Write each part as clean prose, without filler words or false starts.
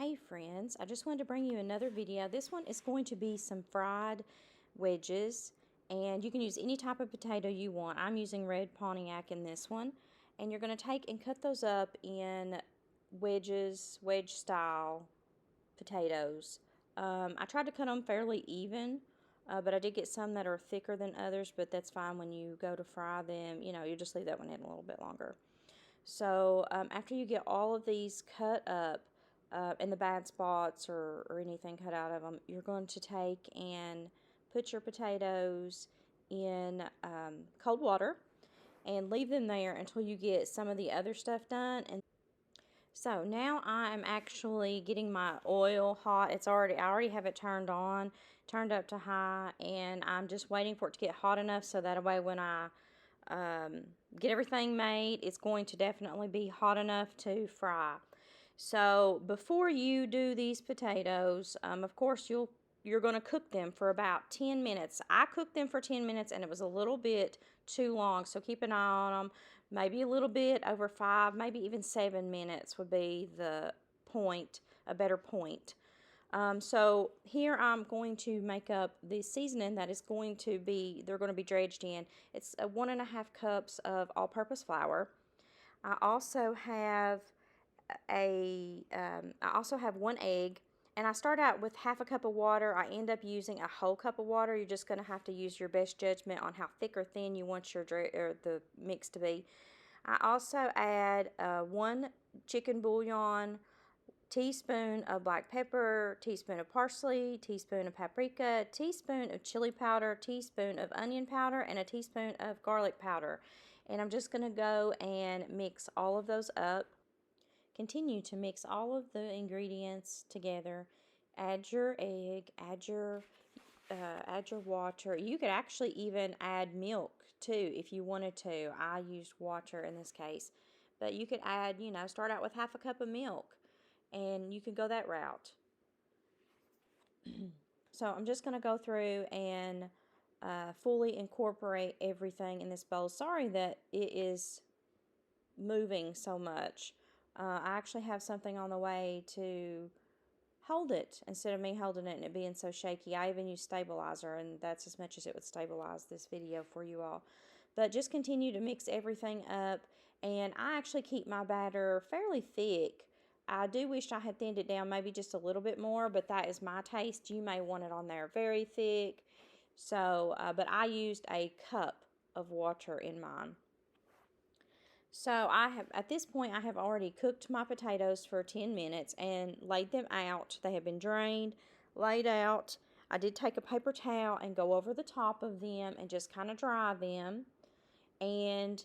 Hey friends, I just wanted to bring you another video. This one is going to be some fried wedges, and you can use any type of potato you want. I'm using red Pontiac in this one, and you're going to take and cut those up in wedges, wedge style potatoes. I tried to cut them fairly even, but I did get some that are thicker than others, but that's fine when you go to fry them. You just leave that one in a little bit longer. So after you get all of these cut up and the bad spots or anything cut out of them, you're going to take and put your potatoes in cold water and leave them there until you get some of the other stuff done. And so now I'm actually getting my oil hot. I already have it turned up to high, and I'm just waiting for it to get hot enough so that way when I get everything made, it's going to definitely be hot enough to fry. So before you do these potatoes, of course you're going to cook them for about 10 minutes. I cooked them for 10 minutes and it was a little bit too long, so keep an eye on them. Maybe a little bit over 5, maybe even 7 minutes would be the point, a better point. So here I'm going to make up the seasoning that is going to be, they're going to be dredged in. It's 1.5 cups of all-purpose flour. I also have I also have 1 egg, and I start out with half a cup of water. I end up using a whole cup of water. You're just going to have to use your best judgment on how thick or thin you want the mix to be. I also add 1 chicken bouillon, teaspoon of black pepper, teaspoon of parsley, teaspoon of paprika, teaspoon of chili powder, teaspoon of onion powder, and a teaspoon of garlic powder. And I'm just going to go and mix all of those up. Continue to mix all of the ingredients together. Add your egg, add your water. You could actually even add milk too if you wanted to. I used water in this case. But you could add, start out with half a cup of milk, and you can go that route. So I'm just going to go through and fully incorporate everything in this bowl. Sorry that it is moving so much. I actually have something on the way to hold it instead of me holding it and it being so shaky. I even use stabilizer, and that's as much as it would stabilize this video for you all. But just continue to mix everything up, and I actually keep my batter fairly thick. I do wish I had thinned it down maybe just a little bit more, but that is my taste. You may want it on there very thick. So, but I used a cup of water in mine. So at this point, I have already cooked my potatoes for 10 minutes and laid them out. They have been drained, laid out. I did take a paper towel and go over the top of them and just kind of dry them. And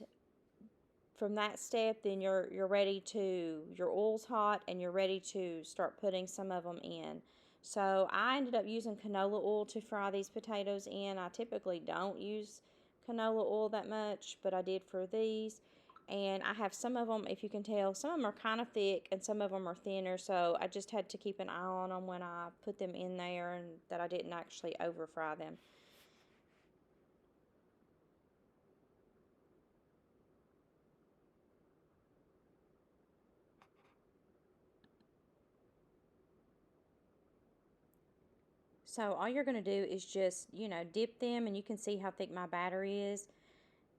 from that step, then you're ready to, your oil's hot and you're ready to start putting some of them in. So I ended up using canola oil to fry these potatoes in. I typically don't use canola oil that much, but I did for these. And I have some of them, if you can tell, some of them are kind of thick and some of them are thinner, so I just had to keep an eye on them when I put them in there and that I didn't actually over fry them. So all you're going to do is just, dip them, and you can see how thick my batter is.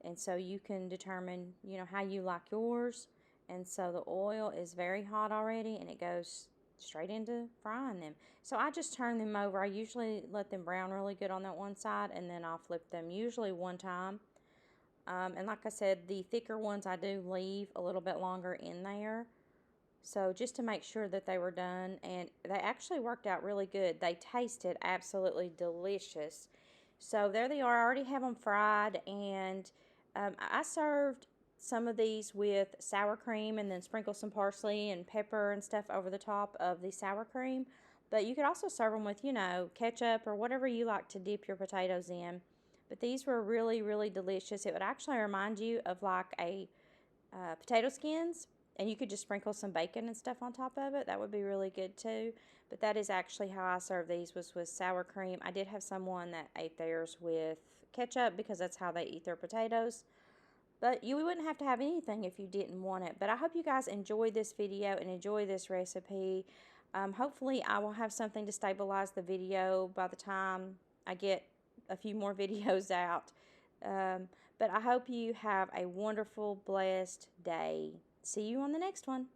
And so you can determine, how you like yours. And so the oil is very hot already, and it goes straight into frying them. So I just turn them over. I usually let them brown really good on that one side, and then I'll flip them usually one time. And like I said, the thicker ones I do leave a little bit longer in there. So just to make sure that they were done, and they actually worked out really good. They tasted absolutely delicious. So there they are. I already have them fried, and I served some of these with sour cream and then sprinkle some parsley and pepper and stuff over the top of the sour cream. But you could also serve them with, ketchup or whatever you like to dip your potatoes in. But these were really, really delicious. It would actually remind you of like a potato skins, and you could just sprinkle some bacon and stuff on top of it. That would be really good too. But that is actually how I serve these, was with sour cream. I did have someone that ate theirs with ketchup because that's how they eat their potatoes. But you wouldn't have to have anything if you didn't want it. But I hope you guys enjoy this video and enjoy this recipe. Hopefully I will have something to stabilize the video by the time I get a few more videos out. But I hope you have a wonderful, blessed day. See you on the next one.